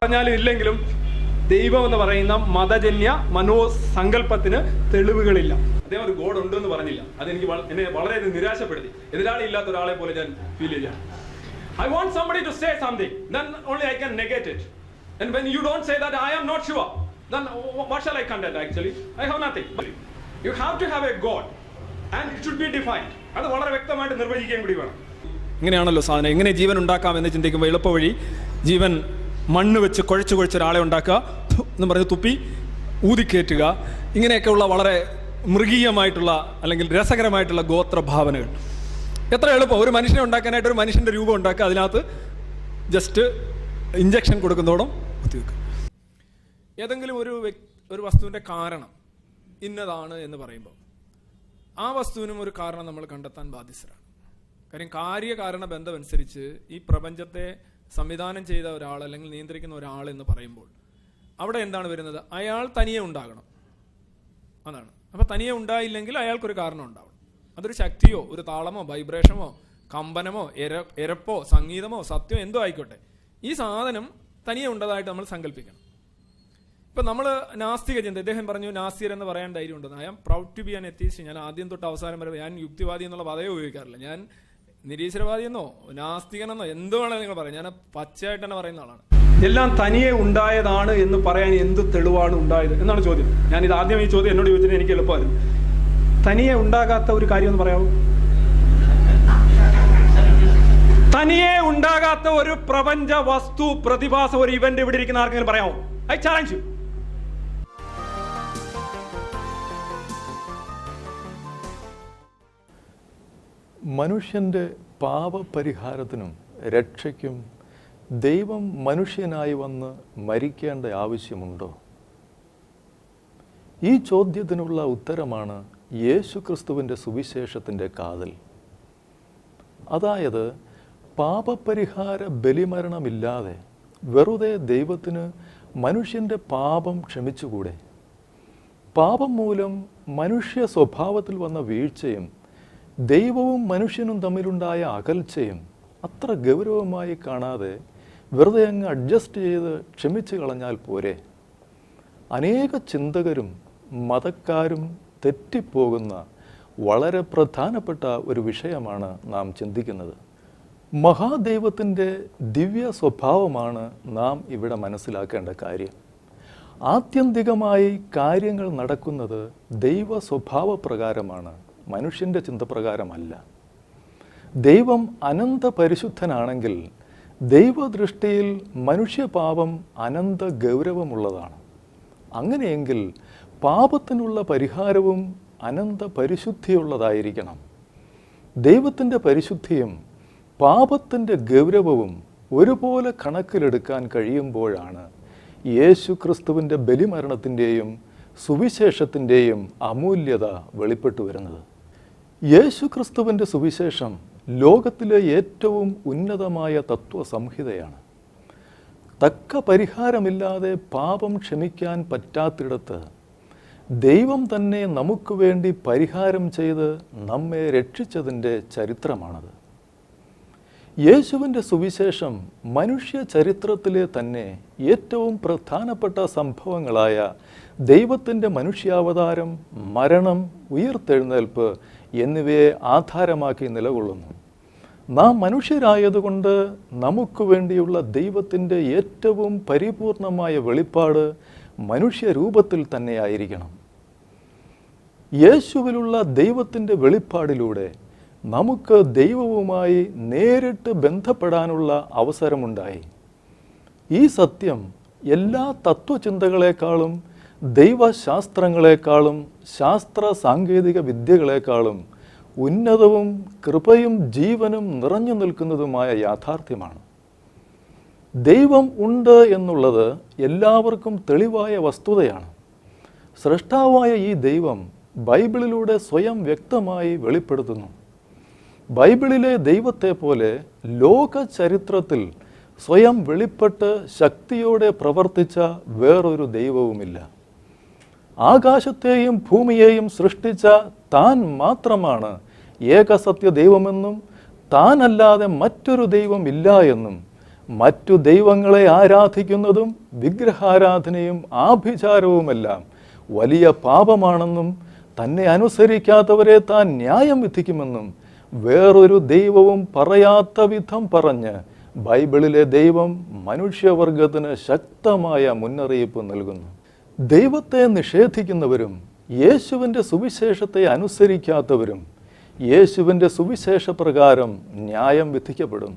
പറഞ്ഞാലും ഇല്ലെങ്കിലും ദൈവം എന്ന് പറയുന്ന മതജന്യ മനോസങ്കല്പത്തിന് തെളിവുകളില്ല. അദ്ദേഹം ഒരു ഗോഡ് ഉണ്ട് എന്ന് പറഞ്ഞില്ല. അതെനിക്ക് എന്നെ വളരെയധികം നിരാശപ്പെടുത്തി. എതിരാളി ഇല്ലാത്ത ഒരാളെ പോലെ ഞാൻ ഫീൽ ചെയ്യുകയാണ്. I want somebody to say something, then only I can negate it. And when you don't say that I am not sure, then what shall I contend actually? I have nothing. You have to have a God and it should be defined. അത് വളരെ വ്യക്തമായിട്ട് നിർവചിക്കാൻ കൂടി വേണം. ഇങ്ങനെയാണല്ലോ സാധനം. എങ്ങനെ ജീവൻ ഉണ്ടാക്കാം എന്ന് ചിന്തിക്കുമ്പോൾ എളുപ്പ വഴി ജീവൻ മണ്ണ് വെച്ച് കുഴച്ച് ഒരാളെ ഉണ്ടാക്കുക എന്ന് പറഞ്ഞ് തുപ്പി ഊതിക്കയറ്റുക, ഇങ്ങനെയൊക്കെയുള്ള വളരെ മൃഗീയമായിട്ടുള്ള അല്ലെങ്കിൽ രസകരമായിട്ടുള്ള ഗോത്രഭാവനകൾ. എത്ര എളുപ്പം ഒരു മനുഷ്യനെ ഉണ്ടാക്കാനായിട്ട് ഒരു മനുഷ്യൻ്റെ രൂപം ഉണ്ടാക്കുക, അതിനകത്ത് ജസ്റ്റ് ഇഞ്ചക്ഷൻ കൊടുക്കുന്നതോടും കുത്തിവെക്കുക. ഏതെങ്കിലും ഒരു വസ്തുവിൻ്റെ കാരണം ഇന്നതാണ് എന്ന് പറയുമ്പോൾ ആ വസ്തുവിനും ഒരു കാരണം നമ്മൾ കണ്ടെത്താൻ ബാധ്യസ്ഥരാണ്. കാര്യം കാര്യകാരണ ബന്ധമനുസരിച്ച് ഈ പ്രപഞ്ചത്തെ സംവിധാനം ചെയ്ത ഒരാൾ അല്ലെങ്കിൽ നിയന്ത്രിക്കുന്ന ഒരാൾ എന്ന് പറയുമ്പോൾ അവിടെ എന്താണ് വരുന്നത്? അയാൾ തനിയെ ഉണ്ടാകണം, അതാണ്. അപ്പോൾ തനിയെ ഉണ്ടായില്ലെങ്കിൽ അയാൾക്കൊരു കാരണം ഉണ്ടാവണം. അതൊരു ശക്തിയോ ഒരു താളമോ വൈബ്രേഷനോ കമ്പനമോ എരപ്പോ സംഗീതമോ സത്യമോ എന്തോ ആയിക്കോട്ടെ, ഈ സാധനം തനിയെ ഉണ്ടതായിട്ട് നമ്മൾ സങ്കല്പിക്കണം. ഇപ്പം നമ്മൾ നാസ്തിക ചിന്ത, ഇദ്ദേഹം പറഞ്ഞു നാസ്തികർ എന്ന് പറയാൻ ധൈര്യം ഉണ്ടെന്ന്. I am proud to be an atheist. ഞാൻ ആദ്യം തൊട്ട് അവസാനം വരെ ഞാൻ യുക്തിവാദി എന്നുള്ള പദവേ ഉപയോഗിക്കാറില്ല. ഞാൻ നിരീശ്വരവാദിയെന്നോ നാസ്തികനെന്നോ എന്തോ വേണമെങ്കിൽ നിങ്ങൾ പറയാം, ഞാൻ പച്ചയായിട്ട് തന്നെ പറയുന്ന ആളാണ്. എല്ലാം തനിയെ ഉണ്ടായതാണ് എന്ന് പറയാൻ എന്ത് തെളിവാണ് ഉണ്ടായത് എന്നാണ് ചോദ്യം. ഞാനിത് ആദ്യം ഈ ചോദ്യം എന്നോട് ചോദിച്ചത് എനിക്ക് എളുപ്പമായിരുന്നു. തനിയെ ഉണ്ടാകാത്ത ഒരു കാര്യം എന്ന് പറയാമോ? തനിയെ ഉണ്ടാകാത്ത ഒരു പ്രപഞ്ച വസ്തു പ്രതിഭാസം ഒരു ഇവന്റ് ഇവിടെ ഇരിക്കുന്ന ആർക്കെങ്കിലും പറയാമോ? I challenge you. മനുഷ്യൻ്റെ പാപപരിഹാരത്തിനും രക്ഷയ്ക്കും ദൈവം മനുഷ്യനായി വന്ന് മരിക്കേണ്ട ആവശ്യമുണ്ടോ? ഈ ചോദ്യത്തിനുള്ള ഉത്തരമാണ് യേശുക്രിസ്തുവിൻ്റെ സുവിശേഷത്തിൻ്റെ കാതൽ. അതായത് പാപപരിഹാര ബലിമരണമില്ലാതെ വെറുതെ ദൈവത്തിന് മനുഷ്യൻ്റെ പാപം ക്ഷമിച്ചുകൂടെ? പാപം മൂലം മനുഷ്യ സ്വഭാവത്തിൽ വന്ന വീഴ്ചയും ദൈവവും മനുഷ്യനും തമ്മിലുണ്ടായ അകൽച്ചയും അത്ര ഗൗരവമായി കാണാതെ വെറുതെ അങ്ങ് അഡ്ജസ്റ്റ് ചെയ്ത് ക്ഷമിച്ചു കളഞ്ഞാൽ പോരെ? അനേക ചിന്തകരും മതക്കാരും തെറ്റിപ്പോകുന്ന വളരെ പ്രധാനപ്പെട്ട ഒരു വിഷയമാണ് നാം ചിന്തിക്കുന്നത്. മഹാദൈവത്തിൻ്റെ ദിവ്യ സ്വഭാവമാണ് നാം ഇവിടെ മനസ്സിലാക്കേണ്ട കാര്യം. ആത്യന്തികമായി കാര്യങ്ങൾ നടക്കുന്നത് ദൈവ സ്വഭാവപ്രകാരമാണ്, മനുഷ്യൻ്റെ ചിന്തപ്രകാരമല്ല. ദൈവം അനന്ത പരിശുദ്ധനാണെങ്കിൽ ദൈവദൃഷ്ടിയിൽ മനുഷ്യപാപം അനന്ത ഗൗരവമുള്ളതാണ്. അങ്ങനെയെങ്കിൽ പാപത്തിനുള്ള പരിഹാരവും അനന്ത പരിശുദ്ധിയുള്ളതായിരിക്കണം. ദൈവത്തിൻ്റെ പരിശുദ്ധിയും പാപത്തിൻ്റെ ഗൗരവവും ഒരുപോലെ കണക്കിലെടുക്കാൻ കഴിയുമ്പോഴാണ് യേശു ക്രിസ്തുവിൻ്റെ ബലിമരണത്തിൻ്റെയും സുവിശേഷത്തിൻ്റെയും അമൂല്യത വെളിപ്പെട്ടു വരുന്നത്. യേശു ക്രിസ്തുവിൻ്റെ സുവിശേഷം ലോകത്തിലെ ഏറ്റവും ഉന്നതമായ തത്വസംഹിതയാണ്. തക്ക പരിഹാരമില്ലാതെ പാപം ക്ഷമിക്കാൻ പറ്റാത്തിടത്ത് ദൈവം തന്നെ നമുക്ക് വേണ്ടി പരിഹാരം ചെയ്ത് നമ്മെ രക്ഷിച്ചതിൻ്റെ ചരിത്രമാണത്. യേശുവിൻ്റെ സുവിശേഷം മനുഷ്യ ചരിത്രത്തിലെ തന്നെ ഏറ്റവും പ്രധാനപ്പെട്ട സംഭവങ്ങളായ ദൈവത്തിൻ്റെ മനുഷ്യാവതാരം, മരണം, ഉയിർത്തെഴുന്നേൽപ്പ് എന്നിവയെ ആധാരമാക്കി നിലകൊള്ളുന്നു. നാം മനുഷ്യരായതുകൊണ്ട് നമുക്ക് വേണ്ടിയുള്ള ദൈവത്തിൻ്റെ ഏറ്റവും പരിപൂർണമായ വെളിപ്പാട് മനുഷ്യരൂപത്തിൽ തന്നെയായിരിക്കണം. യേശുവിലുള്ള ദൈവത്തിൻ്റെ വെളിപ്പാടിലൂടെ നമുക്ക് ദൈവവുമായി നേരിട്ട് ബന്ധപ്പെടാനുള്ള അവസരമുണ്ടായി. ഈ സത്യം എല്ലാ തത്വചിന്തകളെക്കാളും ദൈവശാസ്ത്രങ്ങളെക്കാളും ശാസ്ത്ര സാങ്കേതിക വിദ്യകളെക്കാളും ഉന്നതവും കൃപയും ജീവനും നിറഞ്ഞു നിൽക്കുന്നതുമായ യാഥാർത്ഥ്യമാണ്. ദൈവം ഉണ്ട് എന്നുള്ളത് എല്ലാവർക്കും തെളിവായ വസ്തുതയാണ്. സൃഷ്ടാവായ ഈ ദൈവം ബൈബിളിലൂടെ സ്വയം വ്യക്തമായി വെളിപ്പെടുത്തുന്നു. ബൈബിളിലെ ദൈവത്തെ പോലെ ലോക ചരിത്രത്തിൽ സ്വയം വെളിപ്പെട്ട് ശക്തിയോടെ പ്രവർത്തിച്ച വേറൊരു ദൈവവുമില്ല. ആകാശത്തെയും ഭൂമിയെയും സൃഷ്ടിച്ച താൻ മാത്രമാണ് ഏകസത്യ ദൈവമെന്നും താനല്ലാതെ മറ്റൊരു ദൈവം ഇല്ല എന്നും മറ്റു ദൈവങ്ങളെ ആരാധിക്കുന്നതും വിഗ്രഹാരാധനയും ആഭിചാരവുമെല്ലാം വലിയ പാപമാണെന്നും തന്നെ അനുസരിക്കാത്തവരെ താൻ ന്യായം വിധിക്കുമെന്നും വേറൊരു ദൈവവും പറയാത്ത വിധം പറഞ്ഞ് ബൈബിളിലെ ദൈവം മനുഷ്യവർഗത്തിന് ശക്തമായ മുന്നറിയിപ്പ് നൽകുന്നു. ദൈവത്തെ നിഷേധിക്കുന്നവരും യേശുവിൻ്റെ സുവിശേഷത്തെ അനുസരിക്കാത്തവരും യേശുവിൻ്റെ സുവിശേഷ പ്രകാരം ന്യായം വിധിക്കപ്പെടും.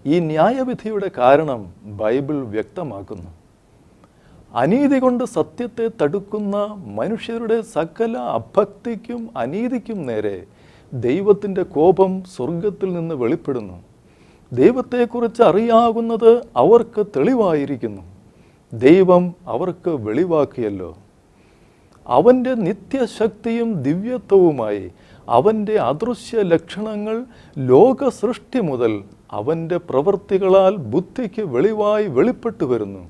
ഈ ന്യായവിധിയുടെ കാരണം ബൈബിൾ വ്യക്തമാക്കുന്നു. അനീതി കൊണ്ട് സത്യത്തെ തടുക്കുന്ന മനുഷ്യരുടെ സകല അഭക്തിക്കും അനീതിക്കും നേരെ ദൈവത്തിൻ്റെ കോപം സ്വർഗത്തിൽ നിന്ന് വെളിപ്പെടുന്നു. ദൈവത്തെക്കുറിച്ച് അറിയാകുന്നത് അവർക്ക് തെളിവായിരിക്കുന്നു. ദൈവം അവർക്ക് വെളിവാക്കിയല്ലോ. അവൻ്റെ നിത്യശക്തിയും ദിവ്യത്വവുമായി അവൻ്റെ അദൃശ്യ ലക്ഷണങ്ങൾ ലോക സൃഷ്ടി മുതൽ അവൻ്റെ പ്രവൃത്തികളാൽ ബുദ്ധിക്ക് വെളിവായി വെളിപ്പെട്ടു വരുന്നു.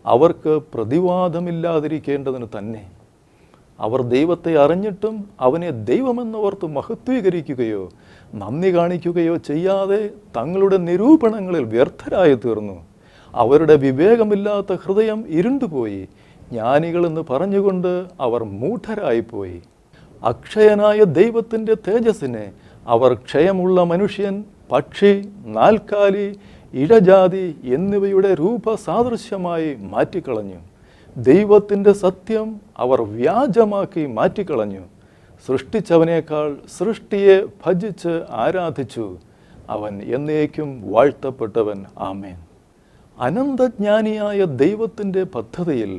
അവർക്ക് പ്രതിവാദമില്ലാതിരിക്കേണ്ടതിന് തന്നെ. അവർ ദൈവത്തെ അറിഞ്ഞിട്ടും അവനെ ദൈവമെന്നോർത്ത് മഹത്വീകരിക്കുകയോ നന്ദി കാണിക്കുകയോ ചെയ്യാതെ തങ്ങളുടെ നിരൂപണങ്ങളിൽ വ്യർത്ഥരായി തീർന്നു. അവരുടെ വിവേകമില്ലാത്ത ഹൃദയം ഇരുണ്ടുപോയി. ജ്ഞാനികളെന്ന് പറഞ്ഞുകൊണ്ട് അവർ മൂഢരായിപ്പോയി. അക്ഷയനായ ദൈവത്തിൻ്റെ തേജസ്സിനെ അവർ ക്ഷയമുള്ള മനുഷ്യൻ, പക്ഷി, നാൽക്കാലി, ഇഴജാതി എന്നിവയുടെ രൂപസാദൃശ്യമായി മാറ്റിക്കളഞ്ഞു. ദൈവത്തിൻ്റെ സത്യം അവർ വ്യാജമാക്കി മാറ്റിക്കളഞ്ഞു. സൃഷ്ടിച്ചവനേക്കാൾ സൃഷ്ടിയെ ഭജിച്ച് ആരാധിച്ചു. അവൻ എന്നേക്കും വാഴ്ത്തപ്പെട്ടവൻ. ആമേൻ. അനന്തജ്ഞാനിയായ ദൈവത്തിൻ്റെ പദ്ധതിയിൽ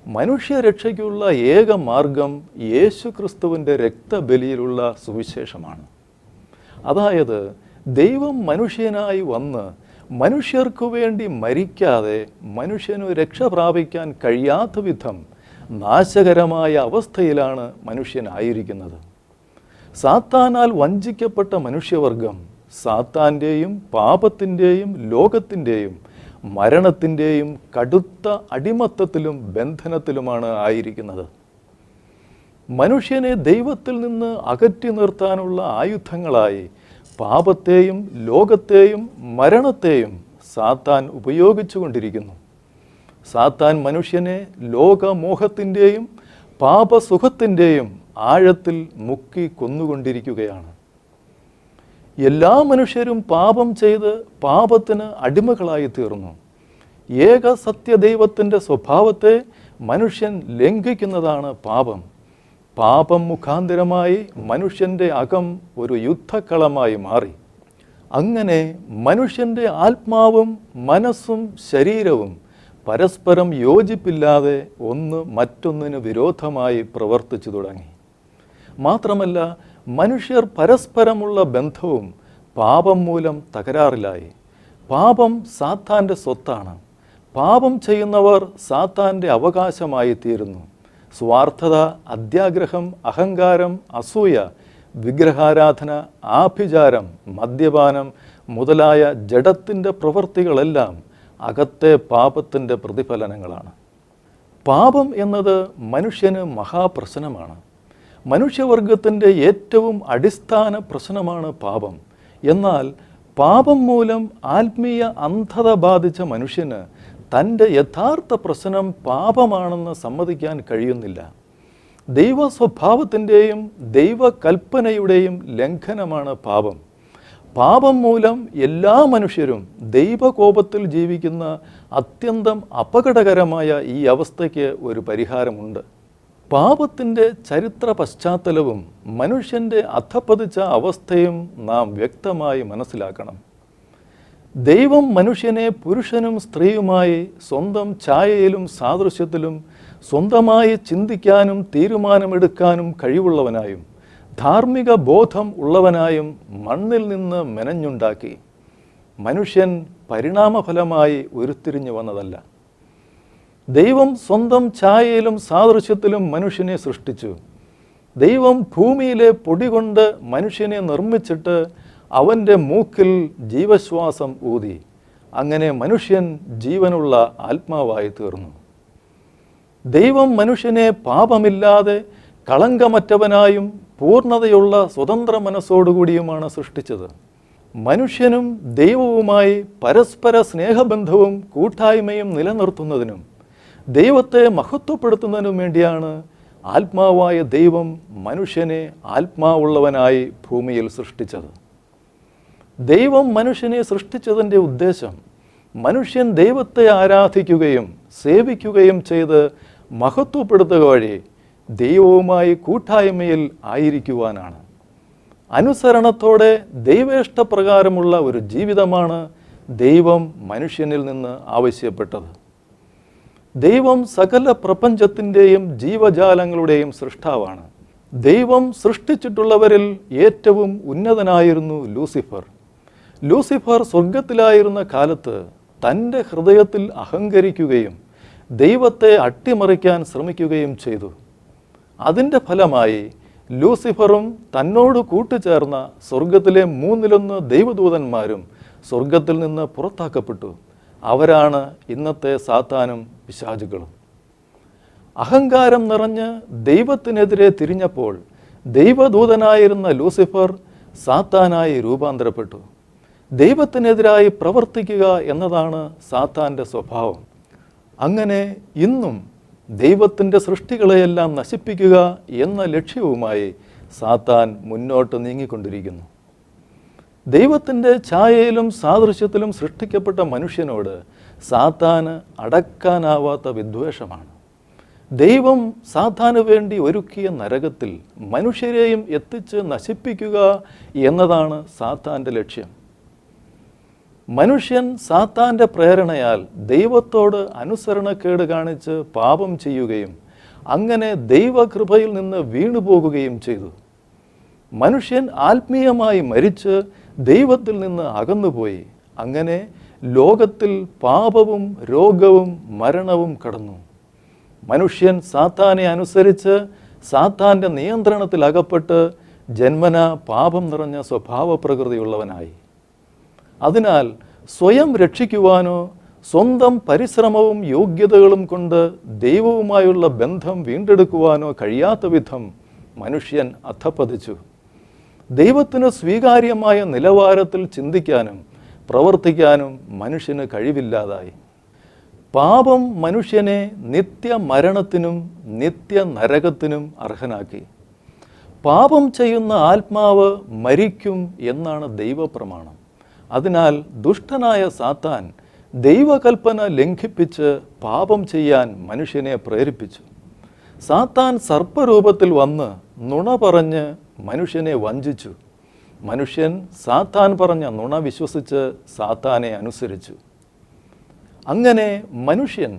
മനുഷ്യരക്ഷയ്ക്കുള്ള ഏക മാർഗം യേശുക്രിസ്തുവിൻ്റെ രക്തബലിയിലുള്ള സുവിശേഷമാണ്. അതായത് ദൈവം മനുഷ്യനായി വന്ന് മനുഷ്യർക്കു വേണ്ടി മരിക്കാതെ മനുഷ്യനു രക്ഷ പ്രാപിക്കാൻ കഴിയാത്ത വിധം നാശകരമായ അവസ്ഥയിലാണ് മനുഷ്യനായിരിക്കുന്നത്. സാത്താനാൽ വഞ്ചിക്കപ്പെട്ട മനുഷ്യവർഗം സാത്താൻ്റെയും പാപത്തിൻ്റെയും ലോകത്തിൻ്റെയും മരണത്തിൻ്റെയും കടുത്ത അടിമത്തത്തിലും ബന്ധനത്തിലുമാണ് ആയിരിക്കുന്നത്. മനുഷ്യനെ ദൈവത്തിൽ നിന്ന് അകറ്റി നിർത്താനുള്ള ആയുധങ്ങളായി പാപത്തെയും ലോകത്തെയും മരണത്തെയും സാത്താൻ ഉപയോഗിച്ചുകൊണ്ടിരിക്കുന്നു. സാത്താൻ മനുഷ്യനെ ലോകമോഹത്തിൻ്റെയും പാപസുഖത്തിൻ്റെയും ആഴത്തിൽ മുക്കി കൊന്നുകൊണ്ടിരിക്കുകയാണ്. എല്ലാ മനുഷ്യരും പാപം ചെയ്ത് പാപത്തിന് അടിമകളായി തീർന്നു. ഏക സത്യദൈവത്തിൻ്റെ സ്വഭാവത്തെ മനുഷ്യൻ ലംഘിക്കുന്നതാണ് പാപം. പാപം മുഖാന്തരമായി മനുഷ്യൻ്റെ അകം ഒരു യുദ്ധക്കളമായി മാറി. അങ്ങനെ മനുഷ്യൻ്റെ ആത്മാവും മനസ്സും ശരീരവും പരസ്പരം യോജിപ്പില്ലാതെ ഒന്ന് മറ്റൊന്നിന് വിരോധമായി പ്രവർത്തിച്ചു തുടങ്ങി. മാത്രമല്ല, മനുഷ്യർ പരസ്പരമുള്ള ബന്ധവും പാപം മൂലം തകരാറിലായി. പാപം സാത്താൻ്റെ സ്വത്താണ്. പാപം ചെയ്യുന്നവർ സാത്താൻ്റെ അവകാശമായി തീരുന്നു. സ്വാർത്ഥത, അത്യാഗ്രഹം, അഹങ്കാരം, അസൂയ, വിഗ്രഹാരാധന, ആഭിചാരം, മദ്യപാനം മുതലായ ജഡത്തിൻ്റെ പ്രവൃത്തികളെല്ലാം അകത്തെ പാപത്തിൻ്റെ പ്രതിഫലനങ്ങളാണ്. പാപം എന്നത് മനുഷ്യന് മഹാപ്രശ്നമാണ്. മനുഷ്യവർഗത്തിൻ്റെ ഏറ്റവും അടിസ്ഥാന പ്രശ്നമാണ് പാപം. എന്നാൽ പാപം മൂലം ആത്മീയ അന്ധത ബാധിച്ച മനുഷ്യന് തൻ്റെ യഥാർത്ഥ പ്രശ്നം പാപമാണെന്ന് സമ്മതിക്കാൻ കഴിയുന്നില്ല. ദൈവ സ്വഭാവത്തിൻ്റെയും ദൈവകൽപ്പനയുടെയും ലംഘനമാണ് പാപം. പാപം മൂലം എല്ലാ മനുഷ്യരും ദൈവകോപത്തിൽ ജീവിക്കുന്ന അത്യന്തം അപകടകരമായ ഈ അവസ്ഥയ്ക്ക് ഒരു പരിഹാരമുണ്ട്. പാപത്തിൻ്റെ ചരിത്ര പശ്ചാത്തലവും മനുഷ്യൻ്റെ അധപ്പതിച്ച അവസ്ഥയും നാം വ്യക്തമായി മനസ്സിലാക്കണം. ദൈവം മനുഷ്യനെ പുരുഷനും സ്ത്രീയുമായി സ്വന്തം ഛായയിലും സാദൃശ്യത്തിലും സ്വന്തമായി ചിന്തിക്കാനും തീരുമാനമെടുക്കാനും കഴിവുള്ളവനായും ധാർമ്മിക ബോധം ഉള്ളവനായും മണ്ണിൽ നിന്ന് മെനഞ്ഞുണ്ടാക്കി. മനുഷ്യൻ പരിണാമഫലമായി ഉരുത്തിരിഞ്ഞു വന്നതല്ല. ദൈവം സ്വന്തം ഛായയിലും സാദൃശ്യത്തിലും മനുഷ്യനെ സൃഷ്ടിച്ചു. ദൈവം ഭൂമിയിലെ പൊടി കൊണ്ട് മനുഷ്യനെ നിർമ്മിച്ചിട്ട് അവൻ്റെ മൂക്കിൽ ജീവശ്വാസം ഊതി. അങ്ങനെ മനുഷ്യൻ ജീവനുള്ള ആത്മാവായി തീർന്നു. ദൈവം മനുഷ്യനെ പാപമില്ലാതെ കളങ്കമറ്റവനായും പൂർണ്ണതയുള്ള സ്വതന്ത്ര മനസ്സോടുകൂടിയുമാണ് സൃഷ്ടിച്ചത്. മനുഷ്യനും ദൈവവുമായി പരസ്പര സ്നേഹബന്ധവും കൂട്ടായ്മയും നിലനിർത്തുന്നതിനും ദൈവത്തെ മഹത്വപ്പെടുത്തുന്നതിനും വേണ്ടിയാണ് ആത്മാവായ ദൈവം മനുഷ്യനെ ആത്മാവുള്ളവനായി ഭൂമിയിൽ സൃഷ്ടിച്ചത്. ദൈവം മനുഷ്യനെ സൃഷ്ടിച്ചതിൻ്റെ ഉദ്ദേശം മനുഷ്യൻ ദൈവത്തെ ആരാധിക്കുകയും സേവിക്കുകയും ചെയ്ത് മഹത്വപ്പെടുത്തുക വഴി ദൈവവുമായി കൂട്ടായ്മയിൽ ആയിരിക്കുവാനാണ്. അനുസരണത്തോടെ ദൈവേഷ്ടപ്രകാരമുള്ള ഒരു ജീവിതമാണ് ദൈവം മനുഷ്യനിൽ നിന്ന് ആവശ്യപ്പെട്ടത്. ദൈവം സകല പ്രപഞ്ചത്തിൻ്റെയും ജീവജാലങ്ങളുടെയും സൃഷ്ടാവാണ്. ദൈവം സൃഷ്ടിച്ചിട്ടുള്ളവരിൽ ഏറ്റവും ഉന്നതനായിരുന്നു ലൂസിഫർ. ലൂസിഫർ സ്വർഗത്തിലായിരുന്ന കാലത്ത് തൻ്റെ ഹൃദയത്തിൽ അഹങ്കരിക്കുകയും ദൈവത്തെ അട്ടിമറിക്കാൻ ശ്രമിക്കുകയും ചെയ്തു. അതിൻ്റെ ഫലമായി ലൂസിഫറും തന്നോട് കൂട്ടുചേർന്ന സ്വർഗത്തിലെ 1/3 ദൈവദൂതന്മാരും സ്വർഗത്തിൽ നിന്ന് പുറത്താക്കപ്പെട്ടു. അവരാണ് ഇന്നത്തെ സാത്താനും പിശാചുകളും. അഹങ്കാരം നിറഞ്ഞ് ദൈവത്തിനെതിരെ തിരിഞ്ഞപ്പോൾ ദൈവദൂതനായിരുന്ന ലൂസിഫർ സാത്താനായി രൂപാന്തരപ്പെട്ടു. ദൈവത്തിനെതിരായി പ്രവർത്തിക്കുക എന്നതാണ് സാത്താൻ്റെ സ്വഭാവം. അങ്ങനെ ഇന്നും ദൈവത്തിൻ്റെ സൃഷ്ടികളെയെല്ലാം നശിപ്പിക്കുക എന്ന ലക്ഷ്യവുമായി സാത്താൻ മുന്നോട്ട് നീങ്ങിക്കൊണ്ടിരിക്കുന്നു. ദൈവത്തിൻ്റെ ഛായയിലും സാദൃശ്യത്തിലും സൃഷ്ടിക്കപ്പെട്ട മനുഷ്യനോട് സാത്താന് അടക്കാനാവാത്ത വിദ്വേഷമാണ്. ദൈവം സാത്താന് വേണ്ടി ഒരുക്കിയ നരകത്തിൽ മനുഷ്യരെയും എത്തിച്ച് നശിപ്പിക്കുക എന്നതാണ് സാത്താൻ്റെ ലക്ഷ്യം. മനുഷ്യൻ സാത്താൻ്റെ പ്രേരണയാൽ ദൈവത്തോട് അനുസരണക്കേട് കാണിച്ച് പാപം ചെയ്യുകയും അങ്ങനെ ദൈവകൃപയിൽ നിന്ന് വീണുപോകുകയും ചെയ്തു. മനുഷ്യൻ ആത്മീയമായി മരിച്ച് ദൈവത്തിൽ നിന്ന് അകന്നുപോയി. അങ്ങനെ ലോകത്തിൽ പാപവും രോഗവും മരണവും കടന്നു. മനുഷ്യൻ സാത്താനെ അനുസരിച്ച് സാത്താൻ്റെ നിയന്ത്രണത്തിൽ അകപ്പെട്ട് ജന്മന പാപം നിറഞ്ഞ സ്വഭാവ പ്രകൃതിയുള്ളവനായി. അതിനാൽ സ്വയം രക്ഷിക്കുവാനോ സ്വന്തം പരിശ്രമവും യോഗ്യതകളും കൊണ്ട് ദൈവവുമായുള്ള ബന്ധം വീണ്ടെടുക്കുവാനോ കഴിയാത്ത വിധം മനുഷ്യൻ അധപ്പതിച്ചു. ദൈവത്തിന് സ്വീകാര്യമായ നിലവാരത്തിൽ ചിന്തിക്കാനും പ്രവർത്തിക്കാനും മനുഷ്യന് കഴിവില്ലാതായി. പാപം മനുഷ്യനെ നിത്യമരണത്തിനും നിത്യനരകത്തിനും അർഹനാക്കി. പാപം ചെയ്യുന്ന ആത്മാവ് മരിക്കും എന്നാണ് ദൈവപ്രമാണം. അതിനാൽ ദുഷ്ടനായ സാത്താൻ ദൈവകൽപ്പന ലംഘിപ്പിച്ച് പാപം ചെയ്യാൻ മനുഷ്യനെ പ്രേരിപ്പിച്ചു. സാത്താൻ സർപ്പരൂപത്തിൽ വന്ന് നുണ പറഞ്ഞ് മനുഷ്യനെ വഞ്ചിച്ചു. മനുഷ്യൻ സാത്താൻ പറഞ്ഞ നുണ വിശ്വസിച്ച് സാത്താനെ അനുസരിച്ചു. അങ്ങനെ മനുഷ്യൻ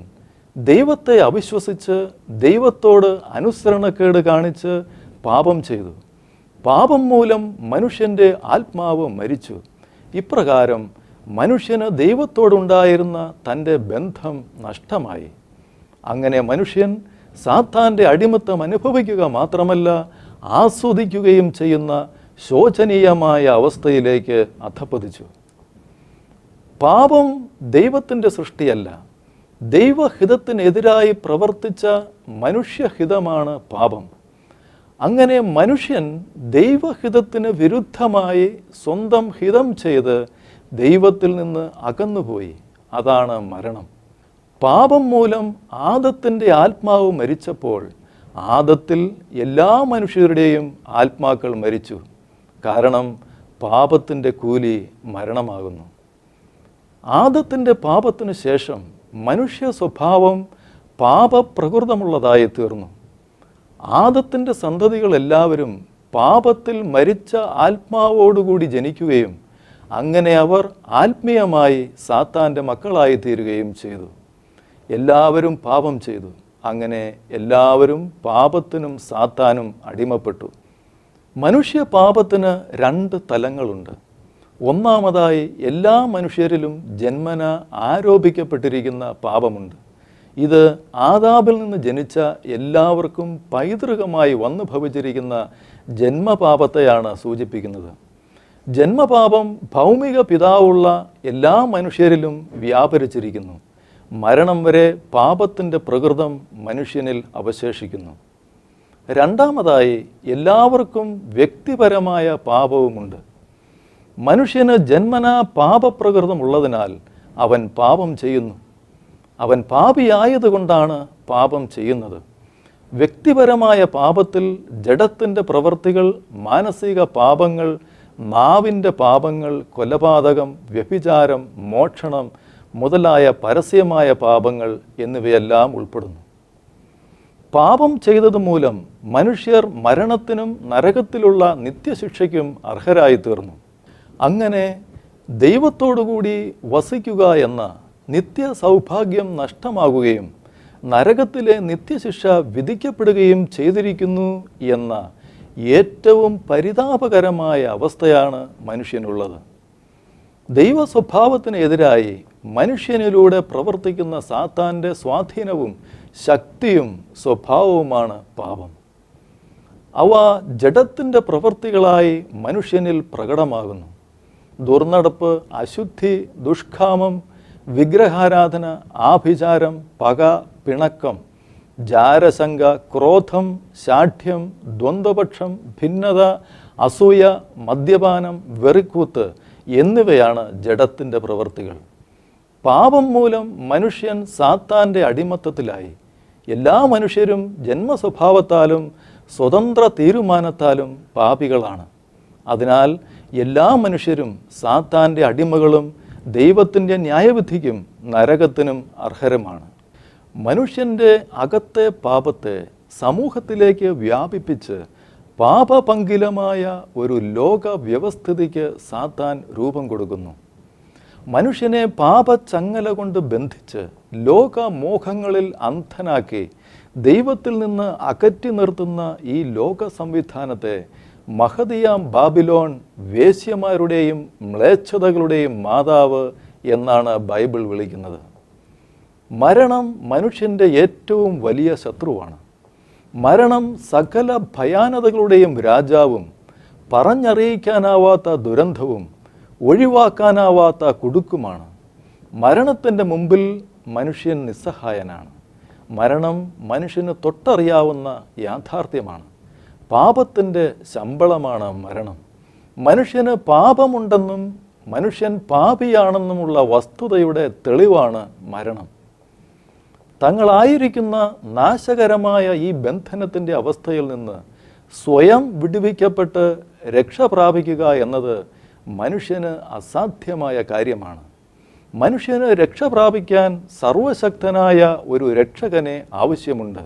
ദൈവത്തെ അവിശ്വസിച്ച് ദൈവത്തോട് അനുസരണക്കേട് കാണിച്ച് പാപം ചെയ്തു. പാപം മൂലം മനുഷ്യൻ്റെ ആത്മാവ് മരിച്ചു. ഇപ്രകാരം മനുഷ്യന് ദൈവത്തോടുണ്ടായിരുന്ന തൻ്റെ ബന്ധം നഷ്ടമായി. അങ്ങനെ മനുഷ്യൻ സാത്താൻ്റെ അടിമത്തം അനുഭവിക്കുക മാത്രമല്ല ആസ്വദിക്കുകയും ചെയ്യുന്ന ശോചനീയമായ അവസ്ഥയിലേക്ക് അധപ്പതിച്ചു. പാപം ദൈവത്തിൻ്റെ സൃഷ്ടിയല്ല. ദൈവഹിതത്തിനെതിരായി പ്രവർത്തിച്ച മനുഷ്യഹിതമാണ് പാപം. അങ്ങനെ മനുഷ്യൻ ദൈവഹിതത്തിന് വിരുദ്ധമായി സ്വന്തം ഹിതം ചെയ്ത് ദൈവത്തിൽ നിന്ന് അകന്നുപോയി. അതാണ് മരണം. പാപം മൂലം ആദത്തിൻ്റെ ആത്മാവ് മരിച്ചപ്പോൾ ആദത്തിൽ എല്ലാ മനുഷ്യരുടെയും ആത്മാക്കൾ മരിച്ചു. കാരണം പാപത്തിൻ്റെ കൂലി മരണമാകുന്നു. ആദത്തിൻ്റെ പാപത്തിനു ശേഷം മനുഷ്യ സ്വഭാവം പാപപ്രകൃതമുള്ളതായി തീർന്നു. ആദത്തിൻ്റെ സന്തതികളെല്ലാവരും പാപത്തിൽ മരിച്ച ആത്മാവോടുകൂടി ജനിക്കുകയും അങ്ങനെ അവർ ആത്മീയമായി സാത്താൻ്റെ മക്കളായി തീരുകയും ചെയ്തു. എല്ലാവരും പാപം ചെയ്തു. അങ്ങനെ എല്ലാവരും പാപത്തിനും സാത്താനും അടിമപ്പെട്ടു. മനുഷ്യ പാപത്തിന് 2 തലങ്ങളുണ്ട്. ഒന്നാമതായി എല്ലാ മനുഷ്യരിലും ജന്മന ആരോപിക്കപ്പെട്ടിരിക്കുന്ന പാപമുണ്ട്. ഇത് ആദാമിൽ നിന്ന് ജനിച്ച എല്ലാവർക്കും പൈതൃകമായി വന്നു ഭവിച്ചിരിക്കുന്ന ജന്മപാപത്തെയാണ് സൂചിപ്പിക്കുന്നത്. ജന്മപാപം ഭൗമിക പിതാവുള്ള എല്ലാ മനുഷ്യരിലും വ്യാപരിച്ചിരിക്കുന്നു. മരണം വരെ പാപത്തിൻ്റെ പ്രകൃതം മനുഷ്യനിൽ അവശേഷിക്കുന്നു. രണ്ടാമതായി എല്ലാവർക്കും വ്യക്തിപരമായ പാപവുമുണ്ട്. മനുഷ്യന് ജന്മനാ പാപപ്രകൃതമുള്ളതിനാൽ അവൻ പാപം ചെയ്യുന്നു. അവൻ പാപിയായതുകൊണ്ടാണ് പാപം ചെയ്യുന്നത്. വ്യക്തിപരമായ പാപത്തിൽ ജഡത്തിൻ്റെ പ്രവൃത്തികൾ, മാനസിക പാപങ്ങൾ, നാവിൻ്റെ പാപങ്ങൾ, കൊലപാതകം, വ്യഭിചാരം, മോഷണം മുതലായ പരസ്യമായ പാപങ്ങൾ എന്നിവയെല്ലാം ഉൾപ്പെടുന്നു. പാപം ചെയ്തതുമൂലം മനുഷ്യർ മരണത്തിനും നരകത്തിലുള്ള നിത്യശിക്ഷയ്ക്കും അർഹരായി തീർന്നു. അങ്ങനെ ദൈവത്തോടുകൂടി വസിക്കുക എന്ന നിത്യ സൗഭാഗ്യം നഷ്ടമാകുകയും നരകത്തിലെ നിത്യശിക്ഷ വിധിക്കപ്പെടുകയും ചെയ്തിരിക്കുന്നു എന്ന ഏറ്റവും പരിതാപകരമായ അവസ്ഥയാണ് മനുഷ്യനുള്ളത്. ദൈവ സ്വഭാവത്തിനെതിരായി മനുഷ്യനിലൂടെ പ്രവർത്തിക്കുന്ന സാത്താൻ്റെ സ്വാധീനവും ശക്തിയും സ്വഭാവവുമാണ് പാപം. അവ ജഡത്തിൻ്റെ പ്രവൃത്തികളായി മനുഷ്യനിൽ പ്രകടമാകുന്നു. ദുർനടപ്പ്, അശുദ്ധി, ദുഷ്കാമം, വിഗ്രഹാരാധന, ആഭിചാരം, പക, പിണക്കം, ജാരശങ്ക, ക്രോധം, ശാഠ്യം, ദ്വന്ദ്വപക്ഷം, ഭിന്നത, അസൂയ, മദ്യപാനം, വെറിക്കൂത്ത് എന്നിവയാണ് ജഡത്തിൻ്റെ പ്രവൃത്തികൾ. പാപം മൂലം മനുഷ്യൻ സാത്താൻ്റെ അടിമത്തത്തിലായി. എല്ലാ മനുഷ്യരും ജന്മസ്വഭാവത്താലും സ്വതന്ത്ര തീരുമാനത്താലും പാപികളാണ്. അതിനാൽ എല്ലാ മനുഷ്യരും സാത്താൻ്റെ അടിമകളും ദൈവത്തിൻ്റെ ന്യായവിധിക്കും നരകത്തിനും അർഹരുമാണ്. മനുഷ്യൻ്റെ അകത്തെ പാപത്തെ സമൂഹത്തിലേക്ക് വ്യാപിപ്പിച്ച് പാപപങ്കിലമായ ഒരു ലോക വ്യവസ്ഥിതിക്ക് സാത്താൻ രൂപം കൊടുക്കുന്നു. മനുഷ്യനെ പാപച്ചങ്ങല കൊണ്ട് ബന്ധിച്ച് ലോകമോഹങ്ങളിൽ അന്ധനാക്കി ദൈവത്തിൽ നിന്ന് അകറ്റി നിർത്തുന്ന ഈ ലോക സംവിധാനത്തെ മഹതിയാം ബാബിലോൺ, വേശ്യമാരുടെയും മ്ലേച്ഛതകളുടെയും മാതാവ് എന്നാണ് ബൈബിൾ വിളിക്കുന്നത്. മരണം മനുഷ്യൻ്റെ ഏറ്റവും വലിയ ശത്രുവാണ്. മരണം സകല ഭയാനതകളുടെയും രാജാവും പറഞ്ഞറിയിക്കാനാവാത്ത ദുരന്തവും ഒഴിവാക്കാനാവാത്ത കുടുക്കുമാണ്. മരണത്തിൻ്റെ മുമ്പിൽ മനുഷ്യൻ നിസ്സഹായനാണ്. മരണം മനുഷ്യന് തൊട്ടറിയാവുന്ന യാഥാർത്ഥ്യമാണ്. പാപത്തിൻ്റെ ശമ്പളമാണ് മരണം. മനുഷ്യന് പാപമുണ്ടെന്നും മനുഷ്യൻ പാപിയാണെന്നുമുള്ള വസ്തുതയുടെ തെളിവാണ് മരണം. തങ്ങളായിരിക്കുന്ന നാശകരമായ ഈ ബന്ധനത്തിൻ്റെ അവസ്ഥയിൽ നിന്ന് സ്വയം വിടുവിക്കപ്പെട്ട് രക്ഷ പ്രാപിക്കുക എന്നത് മനുഷ്യന് അസാധ്യമായ കാര്യമാണ്. മനുഷ്യന് രക്ഷ പ്രാപിക്കാൻ സർവശക്തനായ ഒരു രക്ഷകനെ ആവശ്യമുണ്ട്.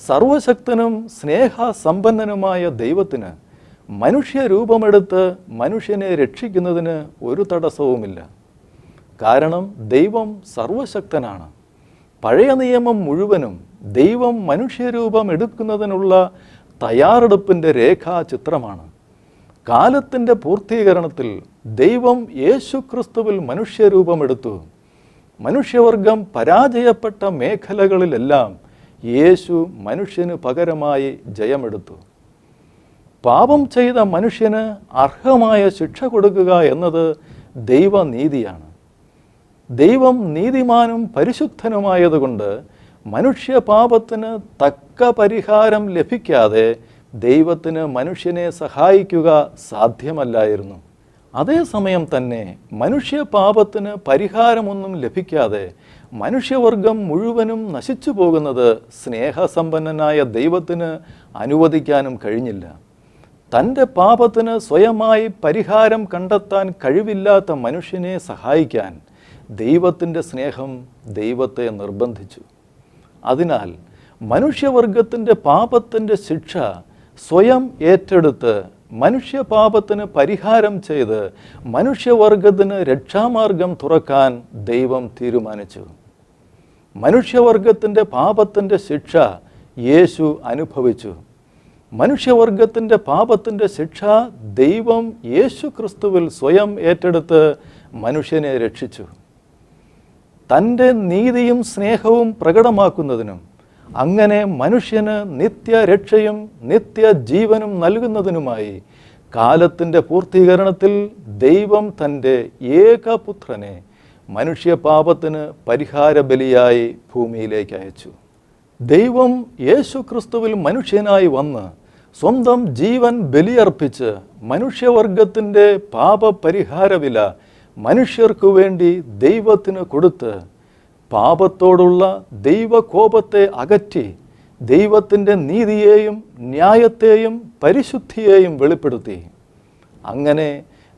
സർവശക്തനും സ്നേഹസമ്പന്നനുമായ ദൈവത്തിന് മനുഷ്യരൂപമെടുത്ത് മനുഷ്യനെ രക്ഷിക്കുന്നതിന് ഒരു തടസ്സവുമില്ല. കാരണം ദൈവം സർവശക്തനാണ്. പഴയ നിയമം മുഴുവനും ദൈവം മനുഷ്യരൂപം എടുക്കുന്നതിനുള്ള തയ്യാറെടുപ്പിൻ്റെ രേഖാചിത്രമാണ്. കാലത്തിൻ്റെ പൂർത്തീകരണത്തിൽ ദൈവം യേശുക്രിസ്തുവിൽ മനുഷ്യരൂപമെടുത്തു. മനുഷ്യവർഗം പരാജയപ്പെട്ട മേഖലകളിലെല്ലാം യേശു മനുഷ്യന് പകരമായി ജയമെടുത്തു. പാപം ചെയ്ത മനുഷ്യന് അർഹമായ ശിക്ഷ കൊടുക്കുക എന്നത് ദൈവനീതിയാണ്. ദൈവം നീതിമാനും പരിശുദ്ധനുമായതുകൊണ്ട് മനുഷ്യപാപത്തിന് തക്ക പരിഹാരം ലഭിക്കാതെ ദൈവത്തിന് മനുഷ്യനെ സഹായിക്കുക സാധ്യമല്ലായിരുന്നു. അതേസമയം തന്നെ മനുഷ്യപാപത്തിന് പരിഹാരമൊന്നും ലഭിക്കാതെ മനുഷ്യവർഗം മുഴുവനും നശിച്ചു പോകുന്നത് സ്നേഹസമ്പന്നനായ ദൈവത്തിന് അനുവദിക്കാനും കഴിഞ്ഞില്ല. തൻ്റെ പാപത്തിന് സ്വയമായി പരിഹാരം കണ്ടെത്താൻ കഴിവില്ലാത്ത മനുഷ്യനെ സഹായിക്കാൻ ദൈവത്തിൻ്റെ സ്നേഹം ദൈവത്തെ നിർബന്ധിച്ചു. അതിനാൽ മനുഷ്യവർഗത്തിൻ്റെ പാപത്തിൻ്റെ ശിക്ഷ സ്വയം ഏറ്റെടുത്ത് മനുഷ്യപാപത്തിന് പരിഹാരം ചെയ്ത് മനുഷ്യവർഗത്തിന് രക്ഷാമാർഗം തുറക്കാൻ ദൈവം തീരുമാനിച്ചു. മനുഷ്യവർഗത്തിൻ്റെ പാപത്തിൻ്റെ ശിക്ഷ യേശു അനുഭവിച്ചു. മനുഷ്യവർഗത്തിൻ്റെ പാപത്തിൻ്റെ ശിക്ഷ ദൈവം യേശു ക്രിസ്തുവിൽ സ്വയം ഏറ്റെടുത്ത് മനുഷ്യനെ രക്ഷിച്ചു. തൻ്റെ നീതിയും സ്നേഹവും പ്രകടമാക്കുന്നതിനും അങ്ങനെ മനുഷ്യന് നിത്യരക്ഷയും നിത്യജീവനും നൽകുന്നതിനുമായി കാലത്തിൻ്റെ പൂർത്തീകരണത്തിൽ ദൈവം തൻ്റെ ഏകപുത്രനെ മനുഷ്യപാപത്തിന് പരിഹാര ബലിയായി ഭൂമിയിലേക്ക് അയച്ചു. ദൈവം യേശു ക്രിസ്തുവിൽ മനുഷ്യനായി വന്ന് സ്വന്തം ജീവൻ ബലിയർപ്പിച്ച് മനുഷ്യവർഗത്തിൻ്റെ പാപപരിഹാര വില മനുഷ്യർക്കു വേണ്ടി ദൈവത്തിന് കൊടുത്ത് പാപത്തോടുള്ള ദൈവകോപത്തെ അകറ്റി ദൈവത്തിൻ്റെ നീതിയെയും ന്യായത്തെയും പരിശുദ്ധിയെയും വെളിപ്പെടുത്തി. അങ്ങനെ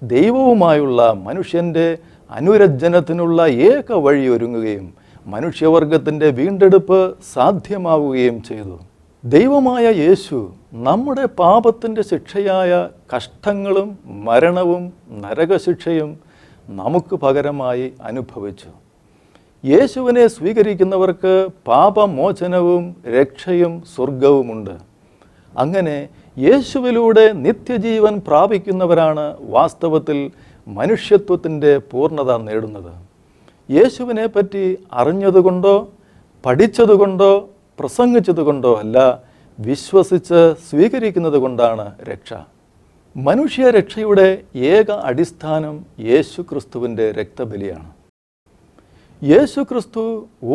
ദൈവവുമായുള്ള മനുഷ്യൻ്റെ അനുരഞ്ജനത്തിനുള്ള ഏക വഴി ഒരുങ്ങുകയും മനുഷ്യവർഗത്തിൻ്റെ വീണ്ടെടുപ്പ് സാധ്യമാവുകയും ചെയ്തു. ദൈവമായ യേശു നമ്മുടെ പാപത്തിൻ്റെ ശിക്ഷയായ കഷ്ടങ്ങളും മരണവും നരകശിക്ഷയും നമുക്ക് പകരമായി അനുഭവിച്ചു. യേശുവിനെ സ്വീകരിക്കുന്നവർക്ക് പാപമോചനവും രക്ഷയും സ്വർഗവുമുണ്ട്. അങ്ങനെ യേശുവിലൂടെ നിത്യജീവൻ പ്രാപിക്കുന്നവരാണ് വാസ്തവത്തിൽ മനുഷ്യത്വത്തിൻ്റെ പൂർണ്ണത നേടുന്നത്. യേശുവിനെ പറ്റി അറിഞ്ഞതുകൊണ്ടോ പഠിച്ചതുകൊണ്ടോ പ്രസംഗിച്ചതുകൊണ്ടോ അല്ല, വിശ്വസിച്ച് സ്വീകരിക്കുന്നത് കൊണ്ടാണ് രക്ഷ. മനുഷ്യരക്ഷയുടെ ഏക അടിസ്ഥാനം യേശുക്രിസ്തുവിൻ്റെ രക്തബലിയാണ്. യേശുക്രിസ്തു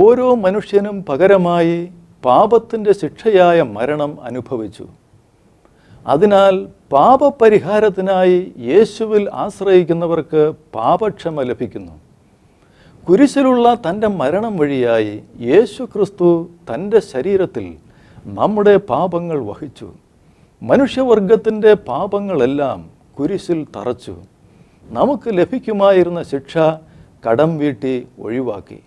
ഓരോ മനുഷ്യനും പകരമായി പാപത്തിൻ്റെ ശിക്ഷയായ മരണം അനുഭവിച്ചു. അതിനാൽ പാപപരിഹാരത്തിനായി യേശുവിൽ ആശ്രയിക്കുന്നവർക്ക് പാപക്ഷമ ലഭിക്കുന്നു. കുരിശിലുള്ള തൻ്റെ മരണം വഴിയായി യേശുക്രിസ്തു തൻ്റെ ശരീരത്തിൽ നമ്മുടെ പാപങ്ങൾ വഹിച്ചു. മനുഷ്യവർഗത്തിൻ്റെ പാപങ്ങളെല്ലാം കുരിശിൽ തറച്ചു. നമുക്ക് ലഭിക്കുമായിരുന്ന ശിക്ഷ കടം വീട്ടി ഒഴിവാക്കി.